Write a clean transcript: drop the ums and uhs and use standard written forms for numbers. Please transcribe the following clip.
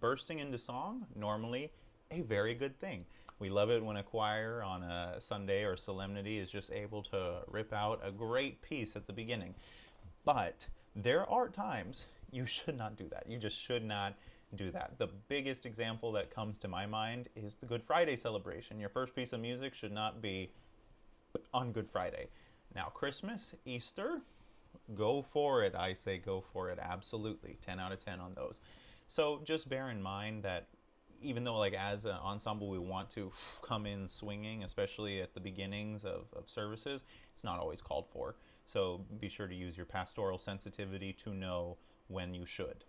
bursting into song, normally a very good thing. We love it when a choir on a Sunday or solemnity is just able to rip out a great piece at the beginning. But there are times you should not do that. You just should not do that. The biggest example that comes to my mind is the Good Friday celebration. Your first piece of music should not be on Good Friday. Now, Christmas, Easter, go for it. I say go for it. Absolutely. 10 out of 10 on those. So just bear in mind that even though like as an ensemble we want to come in swinging, especially at the beginnings of services, it's not always called for. So be sure to use your pastoral sensitivity to know when you should.